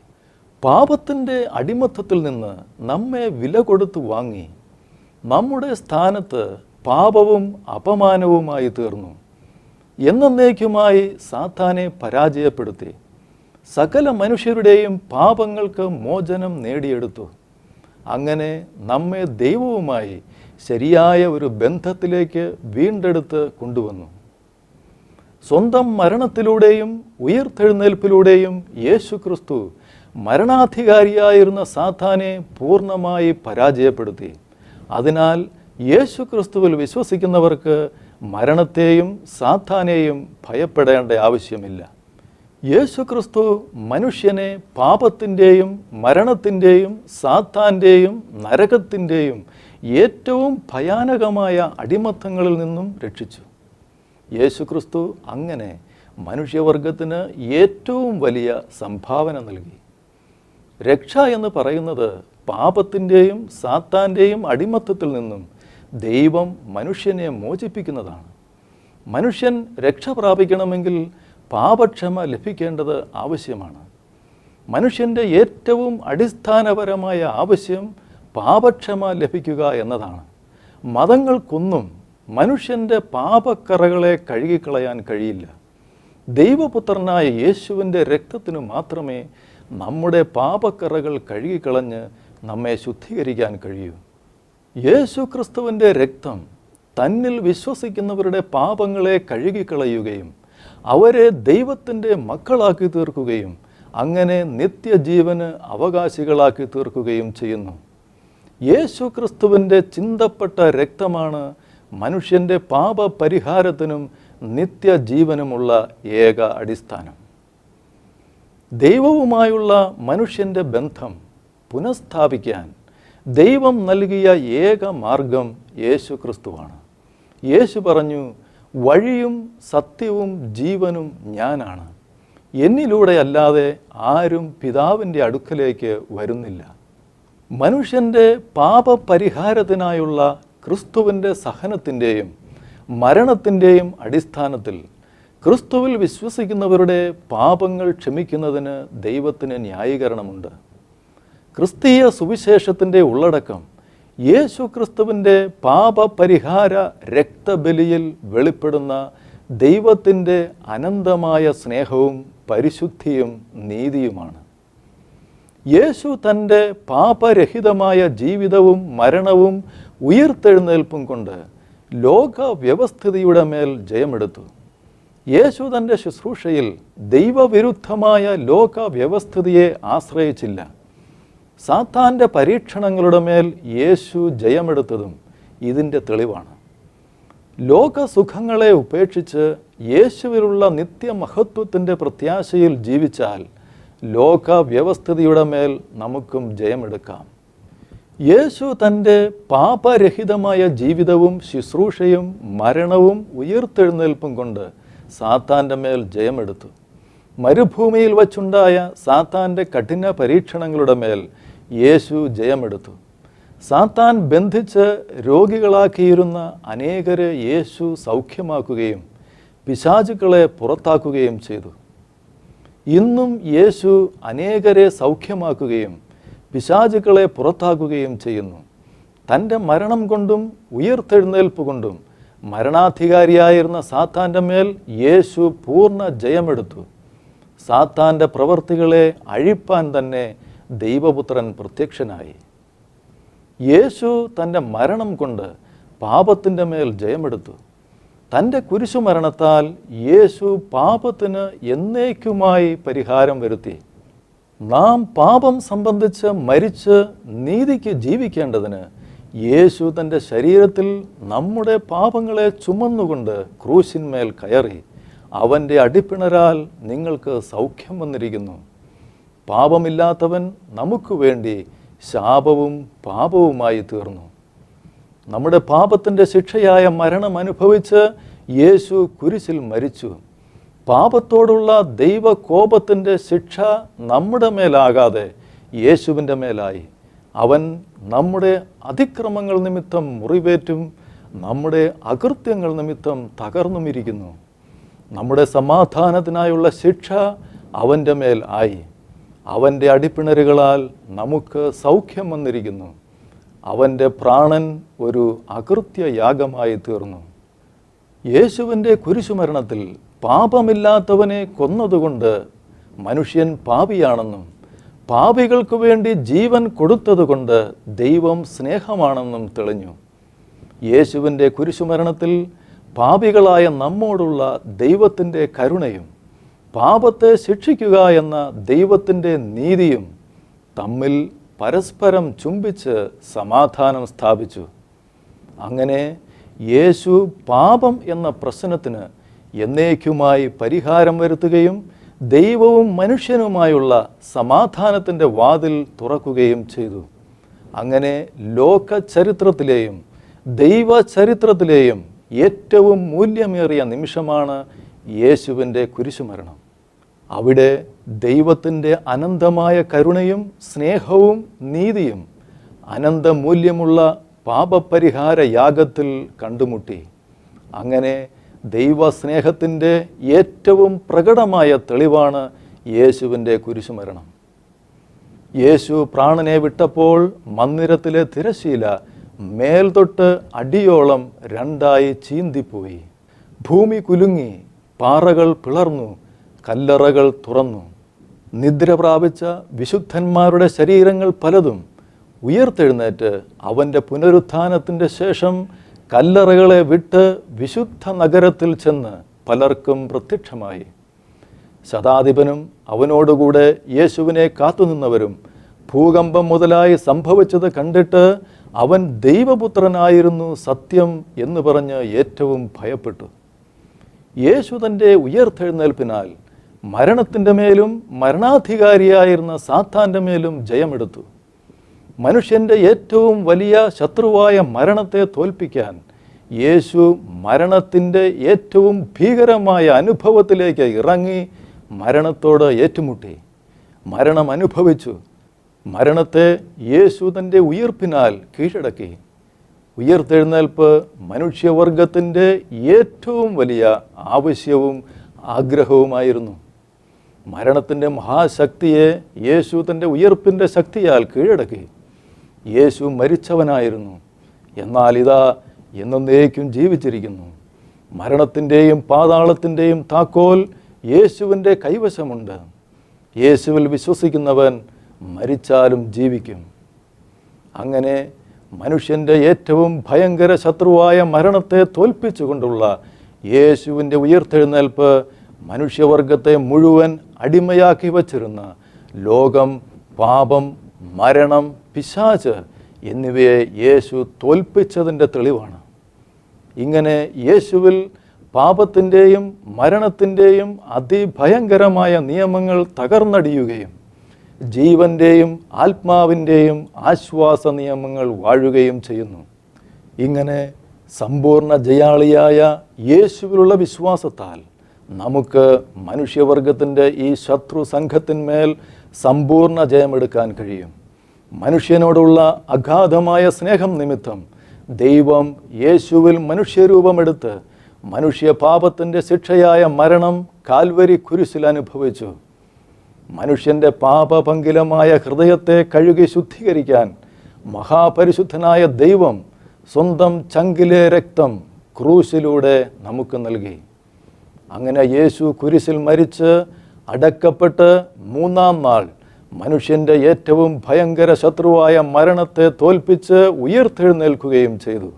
പാപത്തിൻ്റെ അടിമത്തത്തിൽ നിന്ന് നമ്മെ വില കൊടുത്ത് വാങ്ങി. നമ്മുടെ സ്ഥാനത്ത് പാപവും അപമാനവുമായി തീർന്നു. എന്നേക്കുമായി സാത്താനെ പരാജയപ്പെടുത്തി സകല മനുഷ്യരുടെയും പാപങ്ങൾക്ക് മോചനം നേടിയെടുത്തു. അങ്ങനെ നമ്മെ ദൈവവുമായി ശരിയായ ഒരു ബന്ധത്തിലേക്ക് വീണ്ടെടുത്ത് കൊണ്ടുവന്നു. സ്വന്തം മരണത്തിലൂടെയും ഉയിർത്തെഴുന്നേൽപ്പിലൂടെയും യേശുക്രിസ്തു മരണാധികാരിയായിരുന്ന സാത്താനെ പൂർണ്ണമായി പരാജയപ്പെടുത്തി. അതിനാൽ യേശുക്രിസ്തുവിൽ വിശ്വസിക്കുന്നവർക്ക് മരണത്തെയും സാത്താനെയും ഭയപ്പെടേണ്ട ആവശ്യമില്ല. യേശുക്രിസ്തു മനുഷ്യനെ പാപത്തിൻ്റെയും മരണത്തിൻ്റെയും സാത്താൻ്റെയും നരകത്തിൻ്റെയും ഏറ്റവും ഭയാനകമായ അടിമത്തങ്ങളിൽ നിന്നും രക്ഷിച്ചു. യേശുക്രിസ്തു അങ്ങനെ മനുഷ്യവർഗത്തിന് ഏറ്റവും വലിയ സംഭാവന നൽകി. രക്ഷ എന്ന് പറയുന്നത് പാപത്തിൻ്റെയും സാത്താൻ്റെയും അടിമത്തത്തിൽ നിന്നും ദൈവം മനുഷ്യനെ മോചിപ്പിക്കുന്നതാണ്. മനുഷ്യൻ രക്ഷ പ്രാപിക്കണമെങ്കിൽ പാപക്ഷമ ലഭിക്കേണ്ടത് ആവശ്യമാണ്. മനുഷ്യൻ്റെ ഏറ്റവും അടിസ്ഥാനപരമായ ആവശ്യം പാപക്ഷമ ലഭിക്കുക എന്നതാണ്. മതങ്ങൾക്കൊന്നും മനുഷ്യൻ്റെ പാപക്കറകളെ കഴുകിക്കളയാൻ കഴിയില്ല. ദൈവപുത്രനായ യേശുവിൻ്റെ രക്തത്തിനു മാത്രമേ നമ്മുടെ പാപക്കറകൾ കഴുകിക്കളഞ്ഞ് നമ്മെ ശുദ്ധീകരിക്കാൻ കഴിയൂ. യേശു ക്രിസ്തുവിൻ്റെ രക്തം തന്നിൽ വിശ്വസിക്കുന്നവരുടെ പാപങ്ങളെ കഴുകിക്കളയുകയും അവരെ ദൈവത്തിൻ്റെ മക്കളാക്കി തീർക്കുകയും അങ്ങനെ നിത്യജീവന് അവകാശികളാക്കി തീർക്കുകയും ചെയ്യുന്നു. യേശു ക്രിസ്തുവിൻ്റെ ചിന്തപ്പെട്ട രക്തമാണ് മനുഷ്യൻ്റെ പാപപരിഹാരത്തിനും നിത്യജീവനുമുള്ള ഏക അടിസ്ഥാനം. ദൈവവുമായുള്ള മനുഷ്യൻ്റെ ബന്ധം പുനഃസ്ഥാപിക്കാൻ ദൈവം നൽകിയ ഏക മാർഗം യേശു ക്രിസ്തുവാണ്. യേശു പറഞ്ഞു, വഴിയും സത്യവും ജീവനും ഞാനാണ്. എന്നിലൂടെ അല്ലാതെ ആരും പിതാവിൻ്റെ അടുക്കലേക്ക് വരുന്നില്ല. മനുഷ്യൻ്റെ പാപപരിഹാരത്തിനായുള്ള ക്രിസ്തുവിൻ്റെ സഹനത്തിൻ്റെയും മരണത്തിൻ്റെയും അടിസ്ഥാനത്തിൽ ക്രിസ്തുവിൽ വിശ്വസിക്കുന്നവരുടെ പാപങ്ങൾ ക്ഷമിക്കുന്നതിന് ദൈവത്തിന് ന്യായീകരണമുണ്ട്. ക്രിസ്തീയ സുവിശേഷത്തിൻ്റെ ഉള്ളടക്കം യേശു ക്രിസ്തുവിൻ്റെ പാപപരിഹാര രക്തബലിയിൽ വെളിപ്പെടുന്ന ദൈവത്തിൻ്റെ അനന്തമായ സ്നേഹവും പരിശുദ്ധിയും നീതിയുമാണ്. യേശു തൻ്റെ പാപരഹിതമായ ജീവിതവും മരണവും ഉയിർത്തെഴുന്നേൽപ്പും കൊണ്ട് ലോക വ്യവസ്ഥിതിയുടെ മേൽ ജയമെടുത്തു. യേശു തൻ്റെ ശുശ്രൂഷയിൽ ദൈവവിരുദ്ധമായ ലോക വ്യവസ്ഥിതിയെ ആശ്രയിച്ചില്ല. സാത്താൻ്റെ പരീക്ഷണങ്ങളുടെ മേൽ യേശു ജയമെടുത്തതും ഇതിൻ്റെ തെളിവാണ്. ലോകസുഖങ്ങളെ ഉപേക്ഷിച്ച് യേശുവിലുള്ള നിത്യമഹത്വത്തിൻ്റെ പ്രത്യാശയിൽ ജീവിച്ചാൽ ലോക വ്യവസ്ഥിതിയുടെ മേൽ നമുക്കും ജയമെടുക്കാം. യേശു തൻ്റെ പാപരഹിതമായ ജീവിതവും ശുശ്രൂഷയും മരണവും ഉയിർത്തെഴുന്നേൽപ്പും കൊണ്ട് സാത്താൻ്റെ മേൽ ജയമെടുത്തു. മരുഭൂമിയിൽ വച്ചുണ്ടായ സാത്താൻ്റെ കഠിന പരീക്ഷണങ്ങളുടെ മേൽ യേശു ജയമെടുത്തു. സാത്താൻ ബന്ധിച്ച് രോഗികളാക്കിയിരുന്ന അനേകരെ യേശു സൗഖ്യമാക്കുകയും പിശാചുക്കളെ പുറത്താക്കുകയും ചെയ്തു. ഇന്നും യേശു അനേകരെ സൗഖ്യമാക്കുകയും പിശാചുക്കളെ പുറത്താക്കുകയും ചെയ്യുന്നു. തൻ്റെ മരണം കൊണ്ടും ഉയിർത്തെഴുന്നേൽപ്പ് കൊണ്ടും മരണാധികാരിയായിരുന്ന സാത്താൻ്റെ മേൽ യേശു പൂർണ്ണ ജയമെടുത്തു. സാത്താൻ്റെ പ്രവർത്തികളെ അഴിപ്പാൻ തന്നെ ദൈവപുത്രൻ പ്രത്യക്ഷനായി. യേശു തൻ്റെ മരണം കൊണ്ട് പാപത്തിൻ്റെ മേൽ ജയമെടുത്തു. തൻ്റെ കുരിശുമരണത്താൽ യേശു പാപത്തിന് എന്നേക്കുമായി പരിഹാരം വരുത്തി. നാം പാപം സംബന്ധിച്ച് മരിച്ച് നീതിക്ക് ജീവിക്കേണ്ടതിന് യേശു തൻ്റെ ശരീരത്തിൽ നമ്മുടെ പാപങ്ങളെ ചുമന്നുകൊണ്ട് ക്രൂശിന്മേൽ കയറി. അവൻ്റെ അടിപ്പിണരാൽ നിങ്ങൾക്ക് സൗഖ്യം വന്നിരിക്കുന്നു. പാപമില്ലാത്തവൻ നമുക്ക് വേണ്ടി ശാപവും പാപവുമായി തീർന്നു. നമ്മുടെ പാപത്തിൻ്റെ ശിക്ഷയായ മരണം അനുഭവിച്ച് യേശു കുരിശിൽ മരിച്ചു. പാപത്തോടുള്ള ദൈവകോപത്തിൻ്റെ ശിക്ഷ നമ്മുടെ മേലാകാതെ യേശുവിൻ്റെ മേലായി. അവൻ നമ്മുടെ അതിക്രമങ്ങൾ നിമിത്തം മുറിവേറ്റും നമ്മുടെ അകൃത്യങ്ങൾ നിമിത്തം തകർന്നുമിരിക്കുന്നു. നമ്മുടെ സമാധാനത്തിനായുള്ള ശിക്ഷ അവൻ്റെ മേൽ ആയി. അവൻ്റെ അടിപ്പിണരുകളാൽ നമുക്ക് സൗഖ്യം വന്നിരിക്കുന്നു. അവൻ്റെ പ്രാണൻ ഒരു അകൃത്യയാഗമായി തീർന്നു. യേശുവിൻ്റെ കുരിശുമരണത്തിൽ പാപമില്ലാത്തവനെ കൊന്നതുകൊണ്ട് മനുഷ്യൻ പാപിയാണെന്നും പാപികൾക്ക് വേണ്ടി ജീവൻ കൊടുത്തതുകൊണ്ട് ദൈവം സ്നേഹമാണെന്നും തെളിഞ്ഞു. യേശുവിൻ്റെ കുരിശുമരണത്തിൽ പാപികളായ നമ്മോടുള്ള ദൈവത്തിൻ്റെ കരുണയും പാപത്തെ ശിക്ഷിക്കുക എന്ന ദൈവത്തിൻ്റെ നീതിയും തമ്മിൽ പരസ്പരം ചുംബിച്ച് സമാധാനം സ്ഥാപിച്ചു. അങ്ങനെ യേശു പാപം എന്ന പ്രശ്നത്തിന് എന്നേക്കുമായി പരിഹാരം വരുത്തുകയും ദൈവവും മനുഷ്യനുമായുള്ള സമാധാനത്തിൻ്റെ വാതിൽ തുറക്കുകയും ചെയ്തു. അങ്ങനെ ലോക ചരിത്രത്തിലെയും ദൈവചരിത്രത്തിലെയും ഏറ്റവും മൂല്യമേറിയ നിമിഷമാണ് യേശുവിൻ്റെ കുരിശുമരണം. അവിടെ ദൈവത്തിൻ്റെ അനന്തമായ കരുണയും സ്നേഹവും നീതിയും അനന്തമൂല്യമുള്ള പാപപരിഹാര യാഗത്തിൽ കണ്ടുമുട്ടി. അങ്ങനെ ദൈവസ്നേഹത്തിൻ്റെ ഏറ്റവും പ്രകടമായ തെളിവാണ് യേശുവിൻ്റെ കുരിശുമരണം. യേശു പ്രാണനെ വിട്ടപ്പോൾ മന്ദിരത്തിലെ തിരശ്ശീല മേൽതൊട്ട് അടിയോളം രണ്ടായി ചീന്തിപ്പോയി. ഭൂമി കുലുങ്ങി, പാറകൾ പിളർന്നു, കല്ലറകൾ തുറന്നു. നിദ്ര പ്രാപിച്ച വിശുദ്ധന്മാരുടെ ശരീരങ്ങൾ പലതും ഉയർത്തെഴുന്നേറ്റ് അവൻ്റെ പുനരുത്ഥാനത്തിൻ്റെ ശേഷം കല്ലറകളെ വിട്ട് വിശുദ്ധ നഗരത്തിൽ ചെന്ന് പലർക്കും പ്രത്യക്ഷമായി. ശതാധിപനും അവനോടുകൂടെ യേശുവിനെ കാത്തുനിന്നവരും ഭൂകമ്പം മുതലായി സംഭവിച്ചത് കണ്ടിട്ട് അവൻ ദൈവപുത്രനായിരുന്നു സത്യം എന്ന് പറഞ്ഞ് ഏറ്റവും ഭയപ്പെട്ടു. യേശു തൻ്റെ ഉയർത്തെഴുന്നേൽപ്പിനാൽ മരണത്തിൻ്റെ മേലും മരണാധികാരിയായിരുന്ന സാത്താൻ്റെ മേലും ജയമെടുത്തു. മനുഷ്യൻ്റെ ഏറ്റവും വലിയ ശത്രുവായ മരണത്തെ തോൽപ്പിക്കാൻ യേശു മരണത്തിൻ്റെ ഏറ്റവും ഭീകരമായ അനുഭവത്തിലേക്ക് ഇറങ്ങി മരണത്തോട് ഏറ്റുമുട്ടി. മരണം അനുഭവിച്ചു. മരണത്തെ യേശു തൻ്റെ ഉയിർപ്പിനാൽ കീഴടക്കി. ഉയർത്തെഴുന്നേൽപ്പ് മനുഷ്യവർഗത്തിൻ്റെ ഏറ്റവും വലിയ ആവശ്യവും ആഗ്രഹവുമായിരുന്നു. മരണത്തിൻ്റെ മഹാശക്തിയെ യേശു തൻ്റെ ഉയിർപ്പിൻ്റെ ശക്തിയാൽ കീഴടക്കി. യേശു മരിച്ചവനായിരുന്നു, എന്നാൽ ഇതാ എന്നേക്കും ജീവിച്ചിരിക്കുന്നു. മരണത്തിൻ്റെയും പാതാളത്തിൻ്റെയും താക്കോൽ യേശുവിൻ്റെ കൈവശമുണ്ട്. യേശുവിൽ വിശ്വസിക്കുന്നവൻ മരിച്ചാലും ജീവിക്കും. അങ്ങനെ മനുഷ്യൻ്റെ ഏറ്റവും ഭയങ്കര ശത്രുവായ മരണത്തെ തോൽപ്പിച്ചുകൊണ്ടുള്ള യേശുവിൻ്റെ ഉയർത്തെഴുന്നേൽപ്പ് മനുഷ്യവർഗത്തെ മുഴുവൻ അടിമയാക്കി വച്ചിരുന്ന ലോകം, പാപം, മരണം, പിശാച് എന്നിവയെ യേശു തോൽപ്പിച്ചതിൻ്റെ തെളിവാണ്. ഇങ്ങനെ യേശുവിൽ പാപത്തിൻ്റെയും മരണത്തിൻ്റെയും അതിഭയങ്കരമായ നിയമങ്ങൾ തകർന്നടിയുകയും ജീവൻ്റെയും ആത്മാവിൻ്റെയും ആശ്വാസ നിയമങ്ങൾ വാഴുകയും ചെയ്യുന്നു. ഇങ്ങനെ സമ്പൂർണ്ണ ജയാളിയായ യേശുവിലുള്ള വിശ്വാസത്താൽ നമുക്ക് മനുഷ്യവർഗത്തിൻ്റെ ഈ ശത്രു സംഘത്തിന്മേൽ സമ്പൂർണ്ണ ജയമെടുക്കാൻ കഴിയും. മനുഷ്യനോടുള്ള അഗാധമായ സ്നേഹം നിമിത്തം ദൈവം യേശുവിൽ മനുഷ്യരൂപമെടുത്ത് മനുഷ്യപാപത്തിൻ്റെ ശിക്ഷയായ മരണം കാൽവരി കുരിശിൽ അനുഭവിച്ചു. മനുഷ്യൻ്റെ പാപപങ്കിലമായ ഹൃദയത്തെ കഴുകി ശുദ്ധീകരിക്കാൻ മഹാപരിശുദ്ധനായ ദൈവം സ്വന്തം ചങ്കിലെ രക്തം ക്രൂശിലൂടെ നമുക്ക് നൽകി. അങ്ങനെ യേശു കുരിശിൽ മരിച്ച് അടക്കപ്പെട്ട് മൂന്നാം നാൾ മനുഷ്യൻ്റെ ഏറ്റവും ഭയങ്കര ശത്രുവായ മരണത്തെ തോൽപ്പിച്ച് ഉയർത്തെഴുന്നേൽക്കുകയും ചെയ്തു.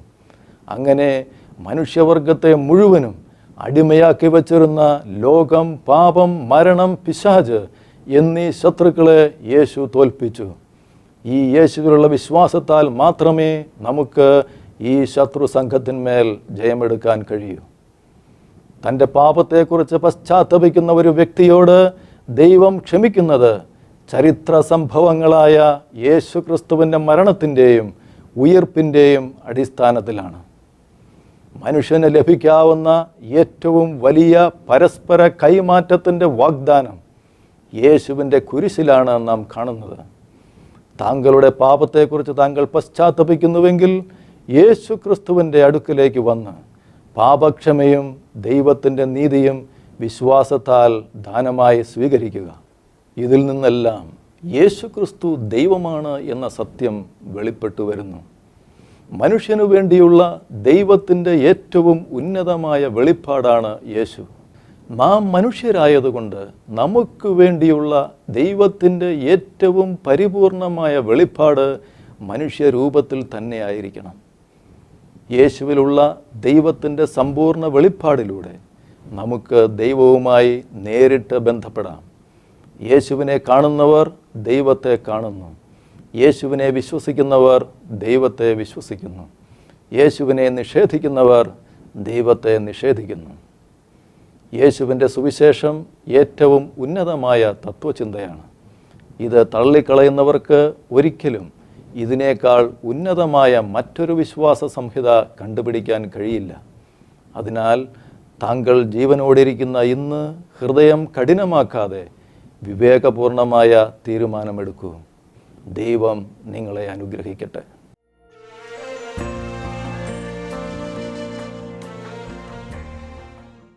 അങ്ങനെ മനുഷ്യവർഗത്തെ മുഴുവനും അടിമയാക്കി വച്ചിരുന്ന ലോകം, പാപം, മരണം, പിശാച് എന്നീ ശത്രുക്കളെ യേശു തോൽപ്പിച്ചു. ഈ യേശുവിലുള്ള വിശ്വാസത്താൽ മാത്രമേ നമുക്ക് ഈ ശത്രു സംഘത്തിന്മേൽ ജയമെടുക്കാൻ കഴിയൂ. തൻ്റെ പാപത്തെക്കുറിച്ച് പശ്ചാത്തപിക്കുന്ന ഒരു വ്യക്തിയോട് ദൈവം ക്ഷമിക്കുന്നത് ചരിത്ര സംഭവങ്ങളായ യേശു ക്രിസ്തുവിൻ്റെ മരണത്തിൻ്റെയും ഉയിർപ്പിൻ്റെയും അടിസ്ഥാനത്തിലാണ്. മനുഷ്യന് ലഭിക്കാവുന്ന ഏറ്റവും വലിയ പരസ്പര കൈമാറ്റത്തിൻ്റെ വാഗ്ദാനം യേശുവിൻ്റെ കുരിശിലാണ് നാം കാണുന്നത്. താങ്കളുടെ പാപത്തെക്കുറിച്ച് താങ്കൾ പശ്ചാത്തപിക്കുന്നുവെങ്കിൽ യേശു ക്രിസ്തുവിൻ്റെ അടുക്കിലേക്ക് വന്ന് പാപക്ഷമയും ദൈവത്തിൻ്റെ നീതിയും വിശ്വാസത്താൽ ദാനമായി സ്വീകരിക്കുക. ഇതിൽ നിന്നെല്ലാം യേശു ക്രിസ്തു ദൈവമാണ് എന്ന സത്യം വെളിപ്പെട്ടു വരുന്നു. മനുഷ്യനു വേണ്ടിയുള്ള ദൈവത്തിൻ്റെ ഏറ്റവും ഉന്നതമായ വെളിപ്പാടാണ് യേശു. നാം മനുഷ്യരായതുകൊണ്ട് നമുക്ക് വേണ്ടിയുള്ള ദൈവത്തിൻ്റെ ഏറ്റവും പരിപൂർണമായ വെളിപ്പാട് മനുഷ്യരൂപത്തിൽ തന്നെ ആയിരിക്കണം. യേശുവിലുള്ള ദൈവത്തിൻ്റെ സമ്പൂർണ്ണ വെളിപ്പാടിലൂടെ നമുക്ക് ദൈവവുമായി നേരിട്ട് ബന്ധപ്പെടാം. യേശുവിനെ കാണുന്നവർ ദൈവത്തെ കാണുന്നു. യേശുവിനെ വിശ്വസിക്കുന്നവർ ദൈവത്തെ വിശ്വസിക്കുന്നു. യേശുവിനെ നിഷേധിക്കുന്നവർ ദൈവത്തെ നിഷേധിക്കുന്നു. യേശുവിൻ്റെ സുവിശേഷം ഏറ്റവും ഉന്നതമായ തത്വചിന്തയാണ്. ഇത് തള്ളിക്കളയുന്നവർക്ക് ഒരിക്കലും ഇതിനേക്കാൾ ഉന്നതമായ മറ്റൊരു വിശ്വാസ സംഹിത കണ്ടുപിടിക്കാൻ കഴിയില്ല. അതിനാൽ താങ്കൾ ജീവനോടിരിക്കുന്ന ഇന്ന് ഹൃദയം കഠിനമാക്കാതെ വിവേകപൂർണമായ തീരുമാനമെടുക്കൂ. ദൈവം നിങ്ങളെ അനുഗ്രഹിക്കട്ടെ.